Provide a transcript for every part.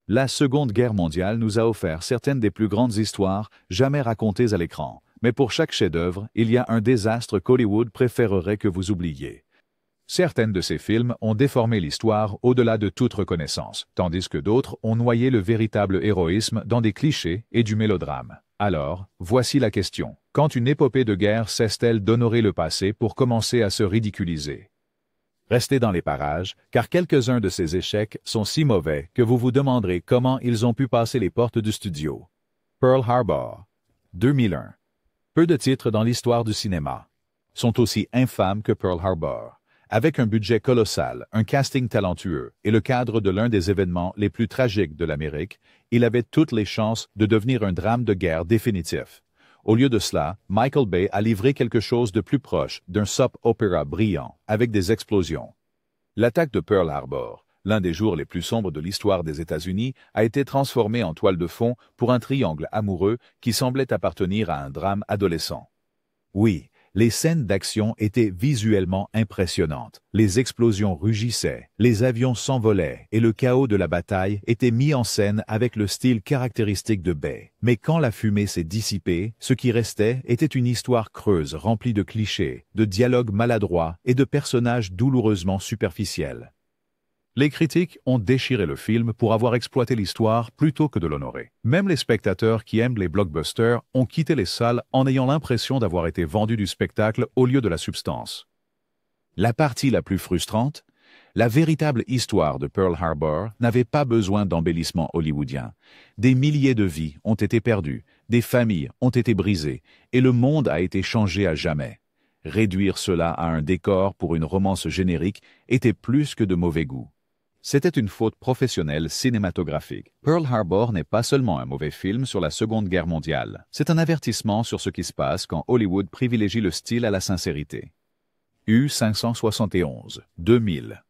La Seconde Guerre mondiale nous a offert certaines des plus grandes histoires jamais racontées à l'écran, mais pour chaque chef-d'œuvre, il y a un désastre qu'Hollywood préférerait que vous oubliez. Certaines de ces films ont déformé l'histoire au-delà de toute reconnaissance, tandis que d'autres ont noyé le véritable héroïsme dans des clichés et du mélodrame. Alors, voici la question. Quand une épopée de guerre cesse-t-elle d'honorer le passé pour commencer à se ridiculiser? Restez dans les parages, car quelques-uns de ces échecs sont si mauvais que vous vous demanderez comment ils ont pu passer les portes du studio. Pearl Harbor, 2001. Peu de titres dans l'histoire du cinéma sont aussi infâmes que Pearl Harbor. Avec un budget colossal, un casting talentueux et le cadre de l'un des événements les plus tragiques de l'Amérique, il avait toutes les chances de devenir un drame de guerre définitif. Au lieu de cela, Michael Bay a livré quelque chose de plus proche d'un soap opera brillant, avec des explosions. L'attaque de Pearl Harbor, l'un des jours les plus sombres de l'histoire des États-Unis, a été transformé en toile de fond pour un triangle amoureux qui semblait appartenir à un drame adolescent. Oui, les scènes d'action étaient visuellement impressionnantes. Les explosions rugissaient, les avions s'envolaient et le chaos de la bataille était mis en scène avec le style caractéristique de Bay. Mais quand la fumée s'est dissipée, ce qui restait était une histoire creuse remplie de clichés, de dialogues maladroits et de personnages douloureusement superficiels. Les critiques ont déchiré le film pour avoir exploité l'histoire plutôt que de l'honorer. Même les spectateurs qui aiment les blockbusters ont quitté les salles en ayant l'impression d'avoir été vendus du spectacle au lieu de la substance. La partie la plus frustrante, la véritable histoire de Pearl Harbor n'avait pas besoin d'embellissements hollywoodiens. Des milliers de vies ont été perdues, des familles ont été brisées, et le monde a été changé à jamais. Réduire cela à un décor pour une romance générique était plus que de mauvais goût. C'était une faute professionnelle cinématographique. Pearl Harbor n'est pas seulement un mauvais film sur la Seconde Guerre mondiale. C'est un avertissement sur ce qui se passe quand Hollywood privilégie le style à la sincérité. U-571, 2000.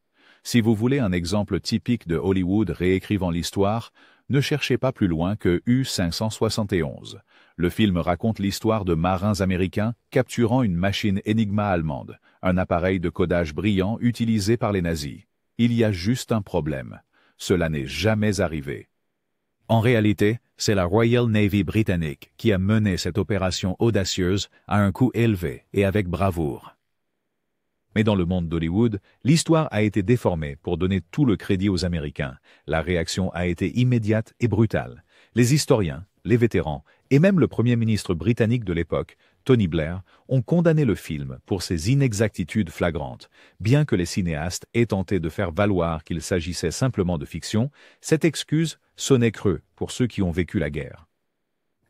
Si vous voulez un exemple typique de Hollywood réécrivant l'histoire, ne cherchez pas plus loin que U-571. Le film raconte l'histoire de marins américains capturant une machine Enigma allemande, un appareil de codage brillant utilisé par les nazis. Il y a juste un problème. Cela n'est jamais arrivé. En réalité, c'est la Royal Navy britannique qui a mené cette opération audacieuse à un coût élevé et avec bravoure. Mais dans le monde d'Hollywood, l'histoire a été déformée pour donner tout le crédit aux Américains. La réaction a été immédiate et brutale. Les historiens, les vétérans et même le premier ministre britannique de l'époque, Tony Blair, ont condamné le film pour ses inexactitudes flagrantes. Bien que les cinéastes aient tenté de faire valoir qu'il s'agissait simplement de fiction, cette excuse sonnait creux pour ceux qui ont vécu la guerre.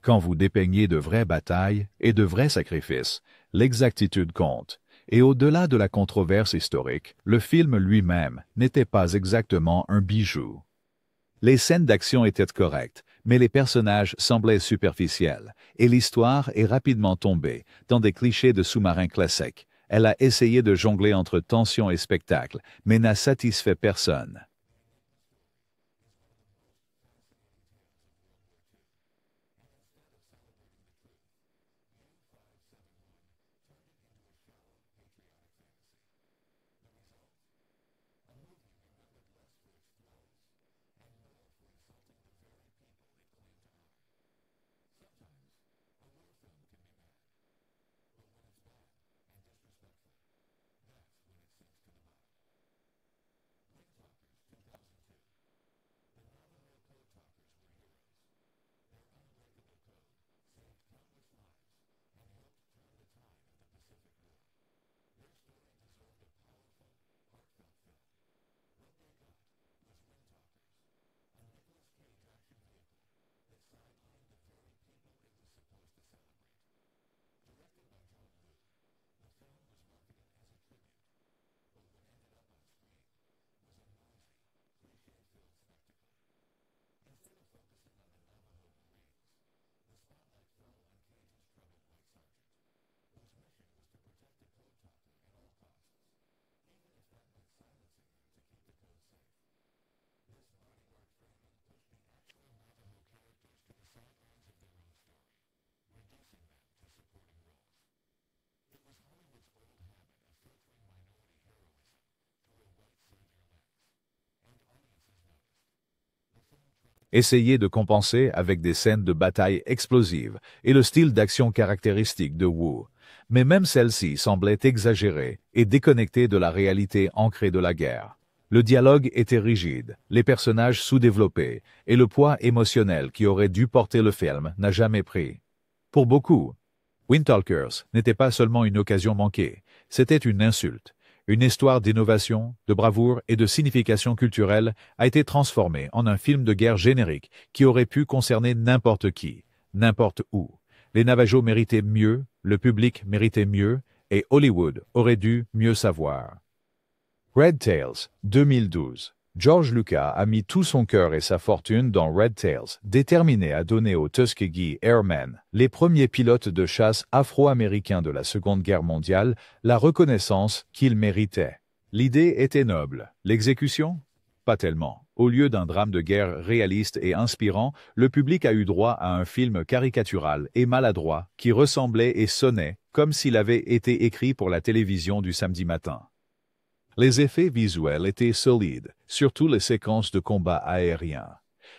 Quand vous dépeignez de vraies batailles et de vrais sacrifices, l'exactitude compte. Et au-delà de la controverse historique, le film lui-même n'était pas exactement un bijou. Les scènes d'action étaient correctes, mais les personnages semblaient superficiels, et l'histoire est rapidement tombée dans des clichés de sous-marins classiques. Elle a essayé de jongler entre tension et spectacle, mais n'a satisfait personne. Essayer de compenser avec des scènes de bataille explosives et le style d'action caractéristique de Woo. Mais même celle-ci semblait exagérée et déconnectée de la réalité ancrée de la guerre. Le dialogue était rigide, les personnages sous-développés, et le poids émotionnel qui aurait dû porter le film n'a jamais pris. Pour beaucoup, Windtalkers n'était pas seulement une occasion manquée, c'était une insulte. Une histoire d'innovation, de bravoure et de signification culturelle a été transformée en un film de guerre générique qui aurait pu concerner n'importe qui, n'importe où. Les Navajos méritaient mieux, le public méritait mieux, et Hollywood aurait dû mieux savoir. Red Tails, 2012. George Lucas a mis tout son cœur et sa fortune dans Red Tails, déterminé à donner aux Tuskegee Airmen, les premiers pilotes de chasse afro-américains de la Seconde Guerre mondiale, la reconnaissance qu'ils méritaient. L'idée était noble. L'exécution? Pas tellement. Au lieu d'un drame de guerre réaliste et inspirant, le public a eu droit à un film caricatural et maladroit qui ressemblait et sonnait comme s'il avait été écrit pour la télévision du samedi matin. Les effets visuels étaient solides, surtout les séquences de combat aériens.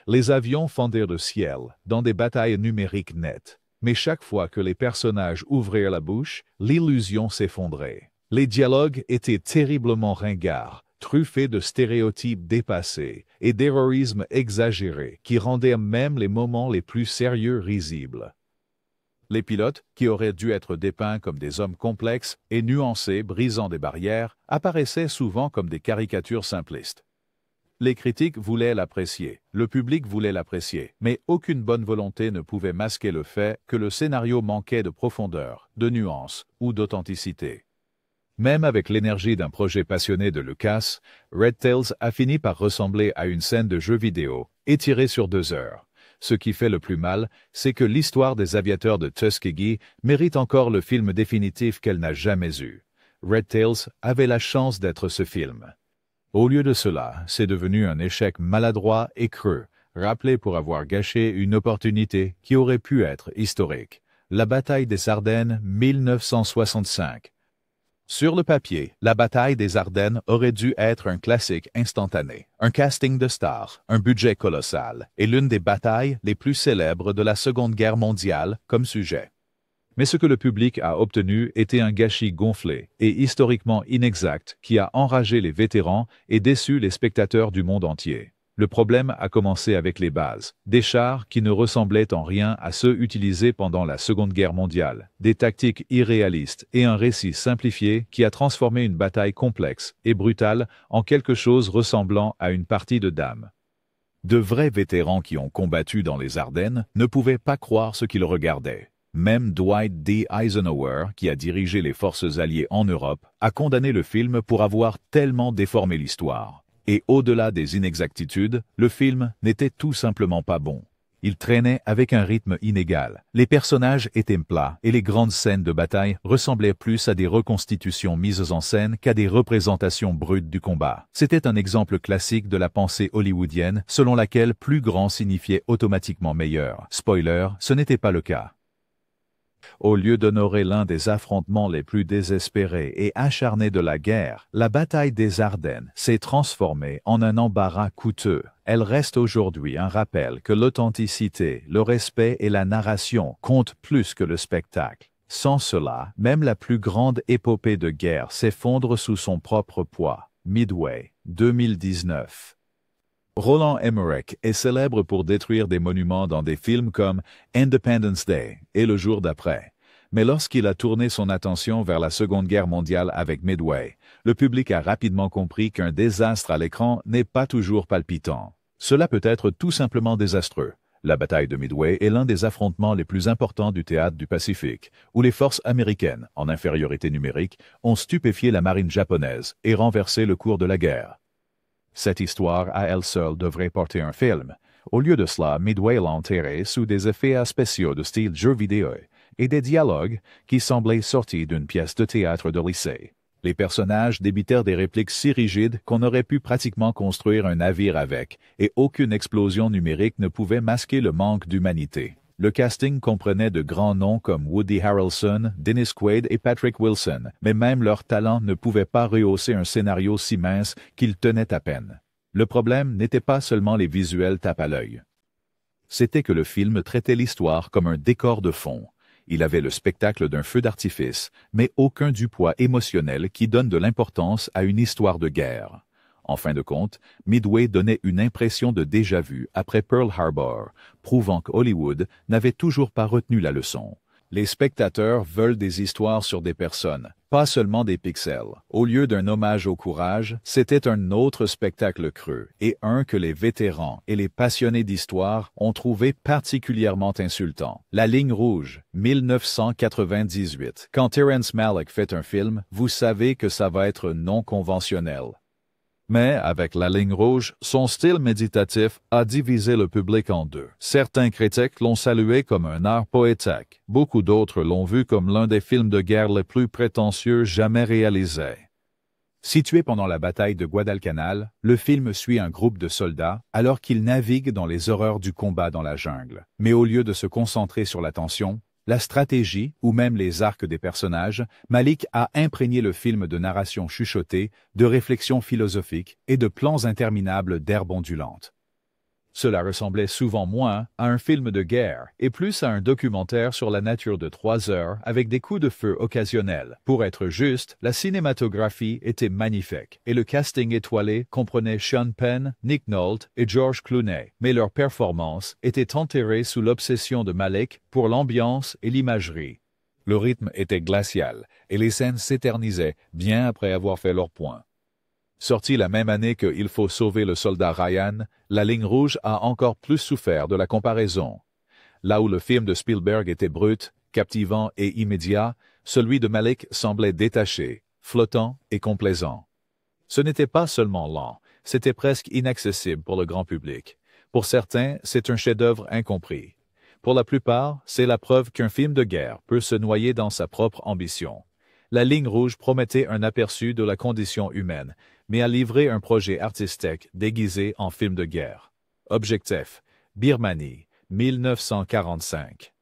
Les avions fendirent le ciel dans des batailles numériques nettes, mais chaque fois que les personnages ouvrirent la bouche, l'illusion s'effondrait. Les dialogues étaient terriblement ringards, truffés de stéréotypes dépassés et d'héroïsme exagéré qui rendaient même les moments les plus sérieux risibles. Les pilotes, qui auraient dû être dépeints comme des hommes complexes et nuancés brisant des barrières, apparaissaient souvent comme des caricatures simplistes. Les critiques voulaient l'apprécier, le public voulait l'apprécier, mais aucune bonne volonté ne pouvait masquer le fait que le scénario manquait de profondeur, de nuance ou d'authenticité. Même avec l'énergie d'un projet passionné de Lucas, Red Tails a fini par ressembler à une scène de jeu vidéo, étirée sur 2 heures. Ce qui fait le plus mal, c'est que l'histoire des aviateurs de Tuskegee mérite encore le film définitif qu'elle n'a jamais eu. Red Tails avait la chance d'être ce film. Au lieu de cela, c'est devenu un échec maladroit et creux, rappelé pour avoir gâché une opportunité qui aurait pu être historique. La bataille des Ardennes, 1965. Sur le papier, la bataille des Ardennes aurait dû être un classique instantané, un casting de stars, un budget colossal et l'une des batailles les plus célèbres de la Seconde Guerre mondiale comme sujet. Mais ce que le public a obtenu était un gâchis gonflé et historiquement inexact qui a enragé les vétérans et déçu les spectateurs du monde entier. Le problème a commencé avec les bases, des chars qui ne ressemblaient en rien à ceux utilisés pendant la Seconde Guerre mondiale, des tactiques irréalistes et un récit simplifié qui a transformé une bataille complexe et brutale en quelque chose ressemblant à une partie de dames. De vrais vétérans qui ont combattu dans les Ardennes ne pouvaient pas croire ce qu'ils regardaient. Même Dwight D. Eisenhower, qui a dirigé les forces alliées en Europe, a condamné le film pour avoir tellement déformé l'histoire. Et au-delà des inexactitudes, le film n'était tout simplement pas bon. Il traînait avec un rythme inégal. Les personnages étaient plats et les grandes scènes de bataille ressemblaient plus à des reconstitutions mises en scène qu'à des représentations brutes du combat. C'était un exemple classique de la pensée hollywoodienne selon laquelle plus grand signifiait automatiquement meilleur. Spoiler, ce n'était pas le cas. Au lieu d'honorer l'un des affrontements les plus désespérés et acharnés de la guerre, la bataille des Ardennes s'est transformée en un embarras coûteux. Elle reste aujourd'hui un rappel que l'authenticité, le respect et la narration comptent plus que le spectacle. Sans cela, même la plus grande épopée de guerre s'effondre sous son propre poids. Midway, 2019. Roland Emmerich est célèbre pour détruire des monuments dans des films comme Independence Day et Le jour d'après. Mais lorsqu'il a tourné son attention vers la Seconde Guerre mondiale avec Midway, le public a rapidement compris qu'un désastre à l'écran n'est pas toujours palpitant. Cela peut être tout simplement désastreux. La bataille de Midway est l'un des affrontements les plus importants du théâtre du Pacifique, où les forces américaines, en infériorité numérique, ont stupéfié la marine japonaise et renversé le cours de la guerre. Cette histoire à elle seule devrait porter un film. Au lieu de cela, Midway l'a enterré sous des effets spéciaux de style jeu vidéo et des dialogues qui semblaient sortis d'une pièce de théâtre de lycée. Les personnages débitèrent des répliques si rigides qu'on aurait pu pratiquement construire un navire avec, et aucune explosion numérique ne pouvait masquer le manque d'humanité. Le casting comprenait de grands noms comme Woody Harrelson, Dennis Quaid et Patrick Wilson, mais même leur talent ne pouvait pas rehausser un scénario si mince qu'il tenait à peine. Le problème n'était pas seulement les visuels tape à l'œil. C'était que le film traitait l'histoire comme un décor de fond. Il avait le spectacle d'un feu d'artifice, mais aucun du poids émotionnel qui donne de l'importance à une histoire de guerre. En fin de compte, Midway donnait une impression de déjà-vu après Pearl Harbor, prouvant qu'Hollywood n'avait toujours pas retenu la leçon. Les spectateurs veulent des histoires sur des personnes, pas seulement des pixels. Au lieu d'un hommage au courage, c'était un autre spectacle creux, et un que les vétérans et les passionnés d'histoire ont trouvé particulièrement insultant. La ligne rouge, 1998. Quand Terrence Malick fait un film, vous savez que ça va être non conventionnel. Mais, avec La ligne rouge, son style méditatif a divisé le public en deux. Certains critiques l'ont salué comme un art poétique. Beaucoup d'autres l'ont vu comme l'un des films de guerre les plus prétentieux jamais réalisés. Situé pendant la bataille de Guadalcanal, le film suit un groupe de soldats alors qu'ils naviguent dans les horreurs du combat dans la jungle. Mais au lieu de se concentrer sur la tension, la stratégie ou même les arcs des personnages, Malick a imprégné le film de narration chuchotée, de réflexions philosophiques et de plans interminables d'herbes ondulantes. Cela ressemblait souvent moins à un film de guerre et plus à un documentaire sur la nature de 3 heures avec des coups de feu occasionnels. Pour être juste, la cinématographie était magnifique et le casting étoilé comprenait Sean Penn, Nick Nolte et George Clooney, mais leur performance était enterrée sous l'obsession de Malick pour l'ambiance et l'imagerie. Le rythme était glacial et les scènes s'éternisaient bien après avoir fait leur point. Sorti la même année que Il faut sauver le soldat Ryan, La ligne rouge a encore plus souffert de la comparaison. Là où le film de Spielberg était brut, captivant et immédiat, celui de Malick semblait détaché, flottant et complaisant. Ce n'était pas seulement lent, c'était presque inaccessible pour le grand public. Pour certains, c'est un chef-d'œuvre incompris. Pour la plupart, c'est la preuve qu'un film de guerre peut se noyer dans sa propre ambition. La ligne rouge promettait un aperçu de la condition humaine, mais a livré un projet artistique déguisé en film de guerre. Objectif, Birmanie, 1945.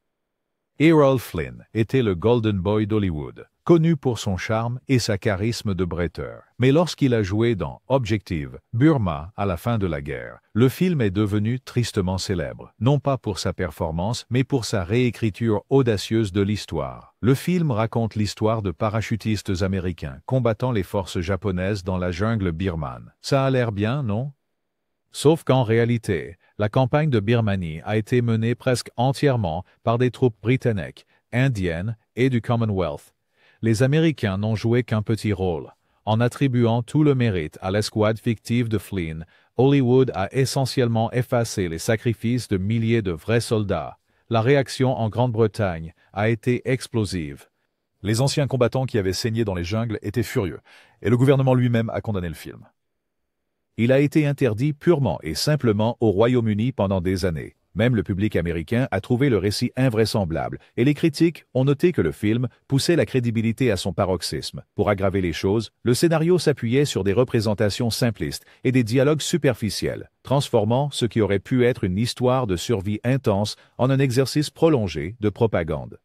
Errol Flynn était le Golden Boy d'Hollywood, connu pour son charme et sa charisme de bretteur. Mais lorsqu'il a joué dans Objective, Burma à la fin de la guerre, le film est devenu tristement célèbre, non pas pour sa performance, mais pour sa réécriture audacieuse de l'histoire. Le film raconte l'histoire de parachutistes américains combattant les forces japonaises dans la jungle birmane. Ça a l'air bien, non? Sauf qu'en réalité, la campagne de Birmanie a été menée presque entièrement par des troupes britanniques, indiennes et du Commonwealth. Les Américains n'ont joué qu'un petit rôle. En attribuant tout le mérite à l'escouade fictive de Flynn, Hollywood a essentiellement effacé les sacrifices de milliers de vrais soldats. La réaction en Grande-Bretagne a été explosive. Les anciens combattants qui avaient saigné dans les jungles étaient furieux, et le gouvernement lui-même a condamné le film. Il a été interdit purement et simplement au Royaume-Uni pendant des années. Même le public américain a trouvé le récit invraisemblable, et les critiques ont noté que le film poussait la crédibilité à son paroxysme. Pour aggraver les choses, le scénario s'appuyait sur des représentations simplistes et des dialogues superficiels, transformant ce qui aurait pu être une histoire de survie intense en un exercice prolongé de propagande.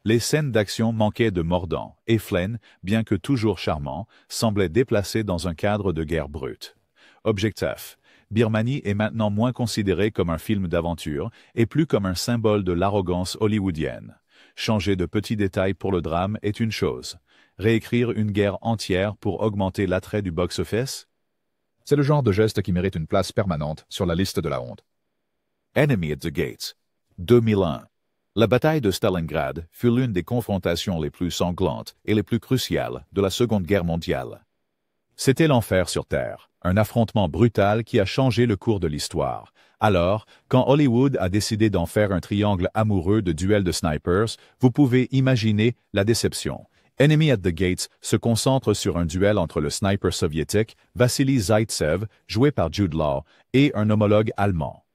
Les scènes d'action manquaient de mordant, et Flynn, bien que toujours charmant, semblait déplacé dans un cadre de guerre brute. Objectif. Birmanie est maintenant moins considéré comme un film d'aventure et plus comme un symbole de l'arrogance hollywoodienne. Changer de petits détails pour le drame est une chose. Réécrire une guerre entière pour augmenter l'attrait du box-office? C'est le genre de geste qui mérite une place permanente sur la liste de la honte. Enemy at the Gates. 2001. La bataille de Stalingrad fut l'une des confrontations les plus sanglantes et les plus cruciales de la Seconde Guerre mondiale. C'était l'enfer sur Terre, un affrontement brutal qui a changé le cours de l'histoire. Alors, quand Hollywood a décidé d'en faire un triangle amoureux de duels de snipers, vous pouvez imaginer la déception. Enemy at the Gates se concentre sur un duel entre le sniper soviétique Vassili Zaitsev, joué par Jude Law, et un homologue allemand.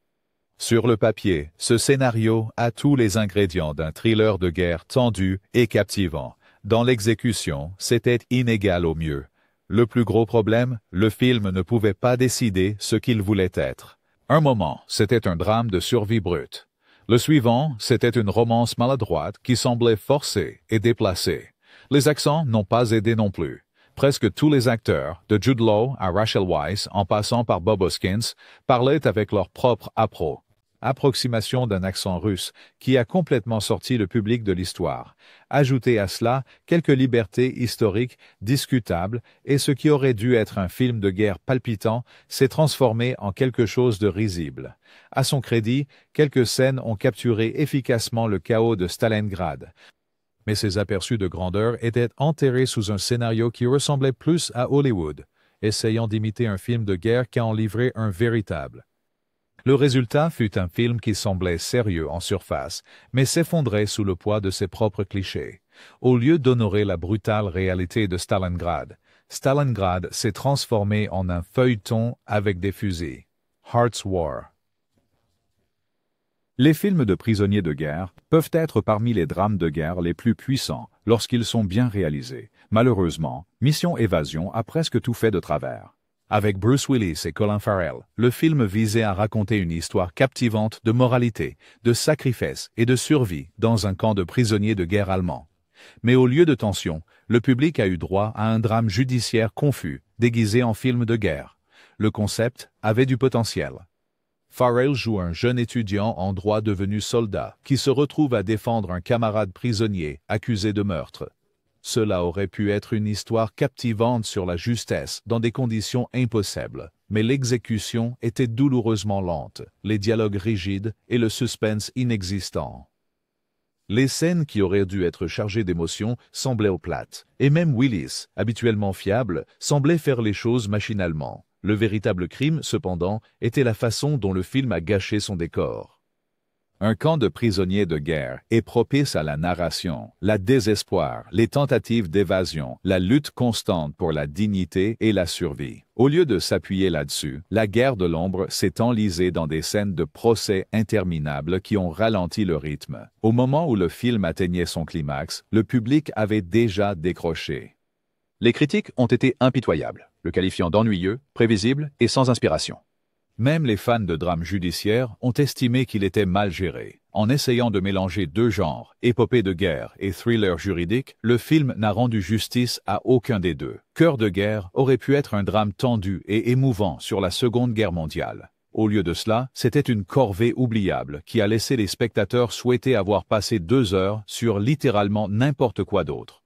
Sur le papier, ce scénario a tous les ingrédients d'un thriller de guerre tendu et captivant. Dans l'exécution, c'était inégal au mieux. Le plus gros problème, le film ne pouvait pas décider ce qu'il voulait être. Un moment, c'était un drame de survie brute. Le suivant, c'était une romance maladroite qui semblait forcée et déplacée. Les accents n'ont pas aidé non plus. Presque tous les acteurs, de Jude Law à Rachel Weisz en passant par Bob Hoskins, parlaient avec leur propre appro. approximation d'un accent russe, qui a complètement sorti le public de l'histoire. Ajoutez à cela quelques libertés historiques discutables, et ce qui aurait dû être un film de guerre palpitant s'est transformé en quelque chose de risible. À son crédit, quelques scènes ont capturé efficacement le chaos de Stalingrad. Mais ces aperçus de grandeur étaient enterrés sous un scénario qui ressemblait plus à Hollywood, essayant d'imiter un film de guerre qu'à en livrer un véritable. Le résultat fut un film qui semblait sérieux en surface, mais s'effondrait sous le poids de ses propres clichés. Au lieu d'honorer la brutale réalité de Stalingrad, Stalingrad s'est transformé en un feuilleton avec des fusils. Hearts War. Les films de prisonniers de guerre peuvent être parmi les drames de guerre les plus puissants lorsqu'ils sont bien réalisés. Malheureusement, Mission Évasion a presque tout fait de travers. Avec Bruce Willis et Colin Farrell, le film visait à raconter une histoire captivante de moralité, de sacrifice et de survie dans un camp de prisonniers de guerre allemands. Mais au lieu de tension, le public a eu droit à un drame judiciaire confus, déguisé en film de guerre. Le concept avait du potentiel. Farrell joue un jeune étudiant en droit devenu soldat qui se retrouve à défendre un camarade prisonnier accusé de meurtre. Cela aurait pu être une histoire captivante sur la justesse dans des conditions impossibles, mais l'exécution était douloureusement lente, les dialogues rigides et le suspense inexistant. Les scènes qui auraient dû être chargées d'émotions semblaient plates, et même Willis, habituellement fiable, semblait faire les choses machinalement. Le véritable crime, cependant, était la façon dont le film a gâché son décor. Un camp de prisonniers de guerre est propice à la narration, la désespoir, les tentatives d'évasion, la lutte constante pour la dignité et la survie. Au lieu de s'appuyer là-dessus, la guerre de l'ombre s'est enlisée dans des scènes de procès interminables qui ont ralenti le rythme. Au moment où le film atteignait son climax, le public avait déjà décroché. Les critiques ont été impitoyables, le qualifiant d'ennuyeux, prévisible et sans inspiration. Même les fans de drames judiciaires ont estimé qu'il était mal géré. En essayant de mélanger deux genres, épopée de guerre et thriller juridique, le film n'a rendu justice à aucun des deux. Cœur de guerre aurait pu être un drame tendu et émouvant sur la Seconde Guerre mondiale. Au lieu de cela, c'était une corvée oubliable qui a laissé les spectateurs souhaiter avoir passé 2 heures sur littéralement n'importe quoi d'autre.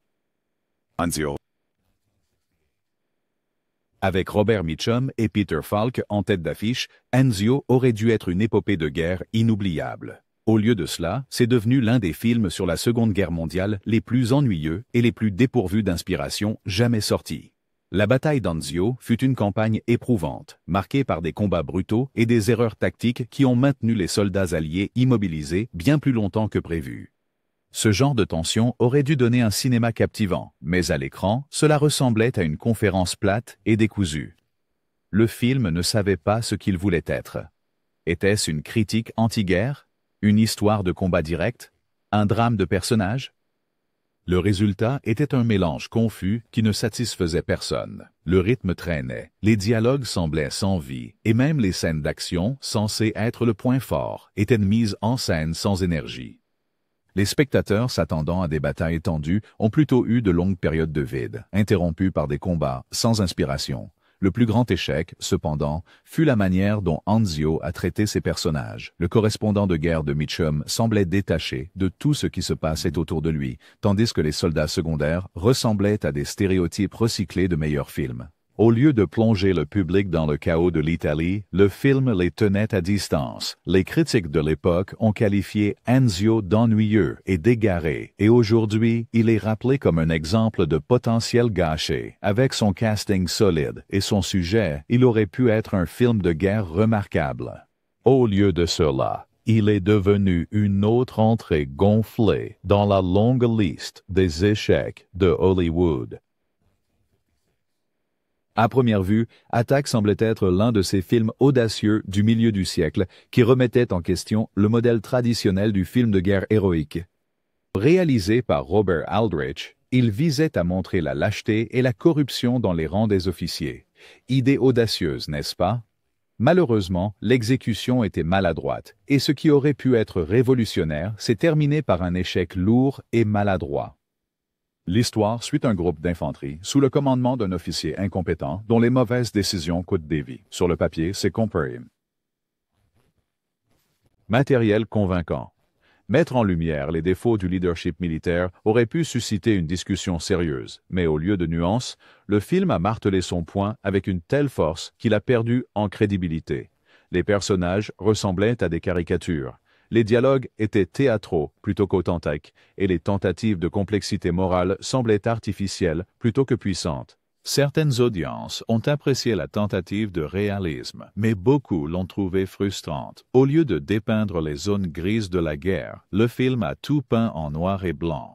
Avec Robert Mitchum et Peter Falk en tête d'affiche, Anzio aurait dû être une épopée de guerre inoubliable. Au lieu de cela, c'est devenu l'un des films sur la Seconde Guerre mondiale les plus ennuyeux et les plus dépourvus d'inspiration jamais sortis. La bataille d'Anzio fut une campagne éprouvante, marquée par des combats brutaux et des erreurs tactiques qui ont maintenu les soldats alliés immobilisés bien plus longtemps que prévu. Ce genre de tension aurait dû donner un cinéma captivant, mais à l'écran, cela ressemblait à une conférence plate et décousue. Le film ne savait pas ce qu'il voulait être. Était-ce une critique anti-guerre? Une histoire de combat direct? Un drame de personnages? Le résultat était un mélange confus qui ne satisfaisait personne. Le rythme traînait, les dialogues semblaient sans vie, et même les scènes d'action, censées être le point fort, étaient mises en scène sans énergie. Les spectateurs s'attendant à des batailles tendues ont plutôt eu de longues périodes de vide, interrompues par des combats sans inspiration. Le plus grand échec, cependant, fut la manière dont Anzio a traité ses personnages. Le correspondant de guerre de Mitchum semblait détaché de tout ce qui se passait autour de lui, tandis que les soldats secondaires ressemblaient à des stéréotypes recyclés de meilleurs films. Au lieu de plonger le public dans le chaos de l'Italie, le film les tenait à distance. Les critiques de l'époque ont qualifié Anzio d'ennuyeux et d'égaré, et aujourd'hui, il est rappelé comme un exemple de potentiel gâché. Avec son casting solide et son sujet, il aurait pu être un film de guerre remarquable. Au lieu de cela, il est devenu une autre entrée gonflée dans la longue liste des échecs de Hollywood. À première vue, Attack semblait être l'un de ces films audacieux du milieu du siècle qui remettaient en question le modèle traditionnel du film de guerre héroïque. Réalisé par Robert Aldrich, il visait à montrer la lâcheté et la corruption dans les rangs des officiers. Idée audacieuse, n'est-ce pas? Malheureusement, l'exécution était maladroite, et ce qui aurait pu être révolutionnaire s'est terminé par un échec lourd et maladroit. L'histoire suit un groupe d'infanterie sous le commandement d'un officier incompétent dont les mauvaises décisions coûtent des vies. Sur le papier, c'est compris. Matériel convaincant. Mettre en lumière les défauts du leadership militaire aurait pu susciter une discussion sérieuse, mais au lieu de nuances, le film a martelé son point avec une telle force qu'il a perdu en crédibilité. Les personnages ressemblaient à des caricatures. Les dialogues étaient théâtraux plutôt qu'authentiques, et les tentatives de complexité morale semblaient artificielles plutôt que puissantes. Certaines audiences ont apprécié la tentative de réalisme, mais beaucoup l'ont trouvée frustrante. Au lieu de dépeindre les zones grises de la guerre, le film a tout peint en noir et blanc.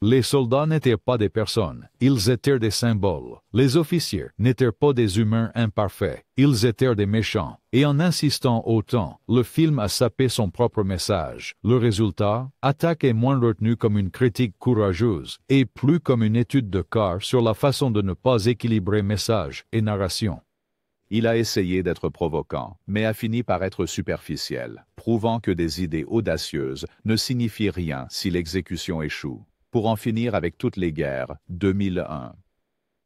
Les soldats n'étaient pas des personnes, ils étaient des symboles. Les officiers n'étaient pas des humains imparfaits, ils étaient des méchants. Et en insistant autant, le film a sapé son propre message. Le résultat, Attaque est moins retenu comme une critique courageuse et plus comme une étude de cas sur la façon de ne pas équilibrer message et narration. Il a essayé d'être provoquant, mais a fini par être superficiel, prouvant que des idées audacieuses ne signifient rien si l'exécution échoue. Pour en finir avec toutes les guerres, 2001.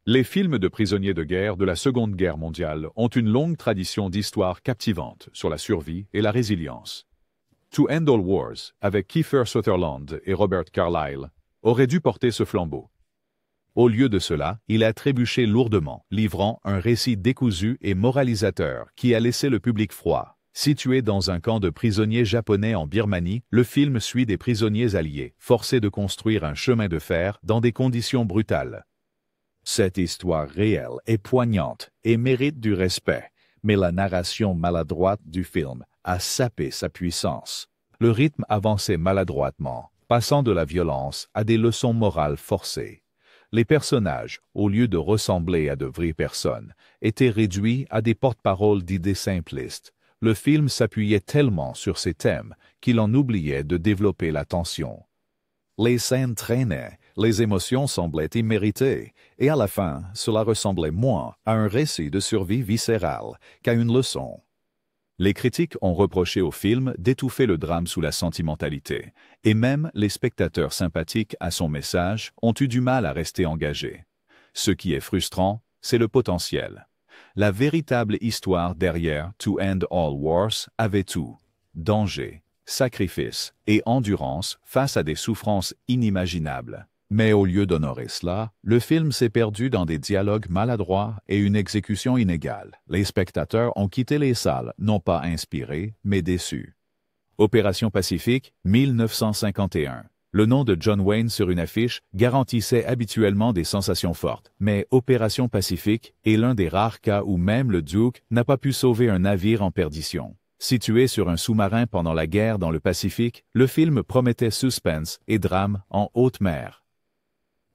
Les films de prisonniers de guerre de la Seconde Guerre mondiale ont une longue tradition d'histoire captivante sur la survie et la résilience. To End All Wars, avec Kiefer Sutherland et Robert Carlyle, aurait dû porter ce flambeau. Au lieu de cela, il a trébuché lourdement, livrant un récit décousu et moralisateur qui a laissé le public froid. Situé dans un camp de prisonniers japonais en Birmanie, le film suit des prisonniers alliés, forcés de construire un chemin de fer dans des conditions brutales. Cette histoire réelle est poignante et mérite du respect, mais la narration maladroite du film a sapé sa puissance. Le rythme avançait maladroitement, passant de la violence à des leçons morales forcées. Les personnages, au lieu de ressembler à de vraies personnes, étaient réduits à des porte-paroles d'idées simplistes. Le film s'appuyait tellement sur ces thèmes qu'il en oubliait de développer la tension. Les scènes traînaient, les émotions semblaient imméritées, et à la fin, cela ressemblait moins à un récit de survie viscérale qu'à une leçon. Les critiques ont reproché au film d'étouffer le drame sous la sentimentalité, et même les spectateurs sympathiques à son message ont eu du mal à rester engagés. Ce qui est frustrant, c'est le potentiel. La véritable histoire derrière To End All Wars avait tout: danger, sacrifice et endurance face à des souffrances inimaginables. Mais au lieu d'honorer cela, le film s'est perdu dans des dialogues maladroits et une exécution inégale. Les spectateurs ont quitté les salles, non pas inspirés, mais déçus. Opération Pacifique, 1951. Le nom de John Wayne sur une affiche garantissait habituellement des sensations fortes, mais Opération Pacifique est l'un des rares cas où même le Duke n'a pas pu sauver un navire en perdition. Situé sur un sous-marin pendant la guerre dans le Pacifique, le film promettait suspense et drame en haute mer.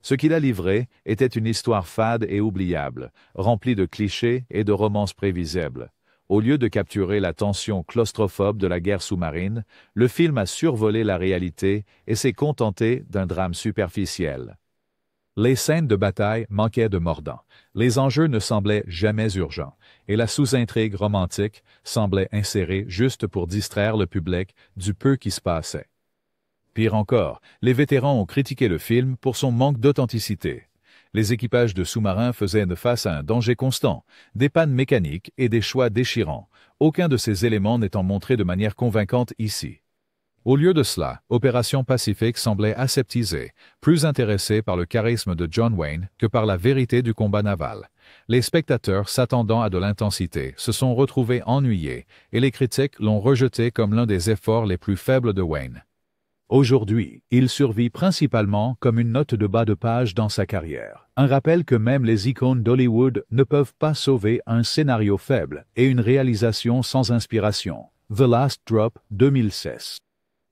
Ce qu'il a livré était une histoire fade et oubliable, remplie de clichés et de romances prévisibles. Au lieu de capturer la tension claustrophobe de la guerre sous-marine, le film a survolé la réalité et s'est contenté d'un drame superficiel. Les scènes de bataille manquaient de mordant, les enjeux ne semblaient jamais urgents, et la sous-intrigue romantique semblait insérée juste pour distraire le public du peu qui se passait. Pire encore, les vétérans ont critiqué le film pour son manque d'authenticité. Les équipages de sous-marins faisaient face à un danger constant, des pannes mécaniques et des choix déchirants, aucun de ces éléments n'étant montré de manière convaincante ici. Au lieu de cela, Opération Pacifique semblait aseptisée, plus intéressée par le charisme de John Wayne que par la vérité du combat naval. Les spectateurs, s'attendant à de l'intensité, se sont retrouvés ennuyés, et les critiques l'ont rejeté comme l'un des efforts les plus faibles de Wayne. Aujourd'hui, il survit principalement comme une note de bas de page dans sa carrière. Un rappel que même les icônes d'Hollywood ne peuvent pas sauver un scénario faible et une réalisation sans inspiration. The Last Drop, 2016.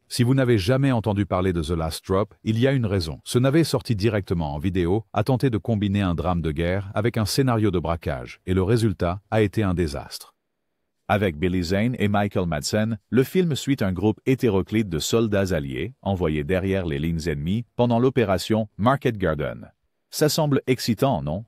Si vous n'avez jamais entendu parler de The Last Drop, il y a une raison. Ce navet sorti directement en vidéo a tenté de combiner un drame de guerre avec un scénario de braquage, et le résultat a été un désastre. Avec Billy Zane et Michael Madsen, le film suit un groupe hétéroclite de soldats alliés envoyés derrière les lignes ennemies pendant l'opération Market Garden. Ça semble excitant, non?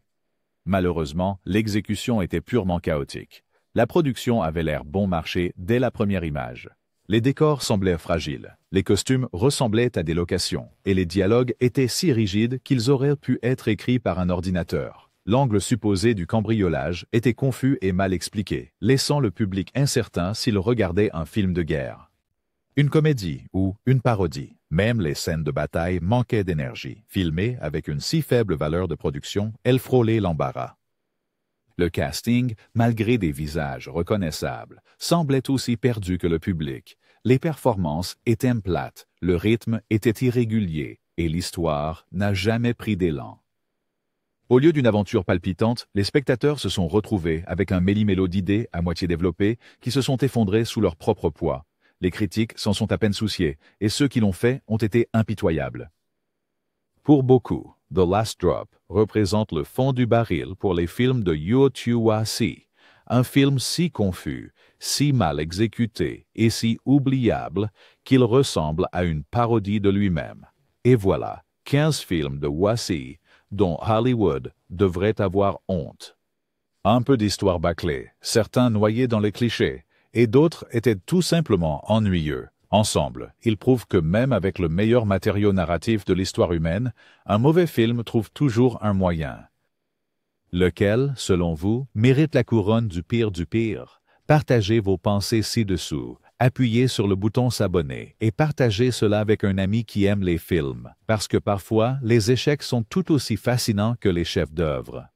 Malheureusement, l'exécution était purement chaotique. La production avait l'air bon marché dès la première image. Les décors semblaient fragiles, les costumes ressemblaient à des locations, et les dialogues étaient si rigides qu'ils auraient pu être écrits par un ordinateur. L'angle supposé du cambriolage était confus et mal expliqué, laissant le public incertain s'il regardait un film de guerre. Une comédie ou une parodie. Même les scènes de bataille manquaient d'énergie. Filmées avec une si faible valeur de production, elles frôlaient l'embarras. Le casting, malgré des visages reconnaissables, semblait aussi perdu que le public. Les performances étaient plates, le rythme était irrégulier et l'histoire n'a jamais pris d'élan. Au lieu d'une aventure palpitante, les spectateurs se sont retrouvés avec un méli-mélo d'idées à moitié développées qui se sont effondrées sous leur propre poids. Les critiques s'en sont à peine souciés et ceux qui l'ont fait ont été impitoyables. Pour beaucoup, The Last Drop représente le fond du baril pour les films de Yu Chua-si, un film si confus, si mal exécuté et si oubliable qu'il ressemble à une parodie de lui-même. Et voilà, 15 films de Wasi dont Hollywood devrait avoir honte. Un peu d'histoire bâclée, certains noyés dans les clichés, et d'autres étaient tout simplement ennuyeux. Ensemble, ils prouvent que même avec le meilleur matériau narratif de l'histoire humaine, un mauvais film trouve toujours un moyen. Lequel, selon vous, mérite la couronne du pire? Partagez vos pensées ci-dessous, appuyez sur le bouton s'abonner et partagez cela avec un ami qui aime les films, parce que parfois, les échecs sont tout aussi fascinants que les chefs-d'œuvre.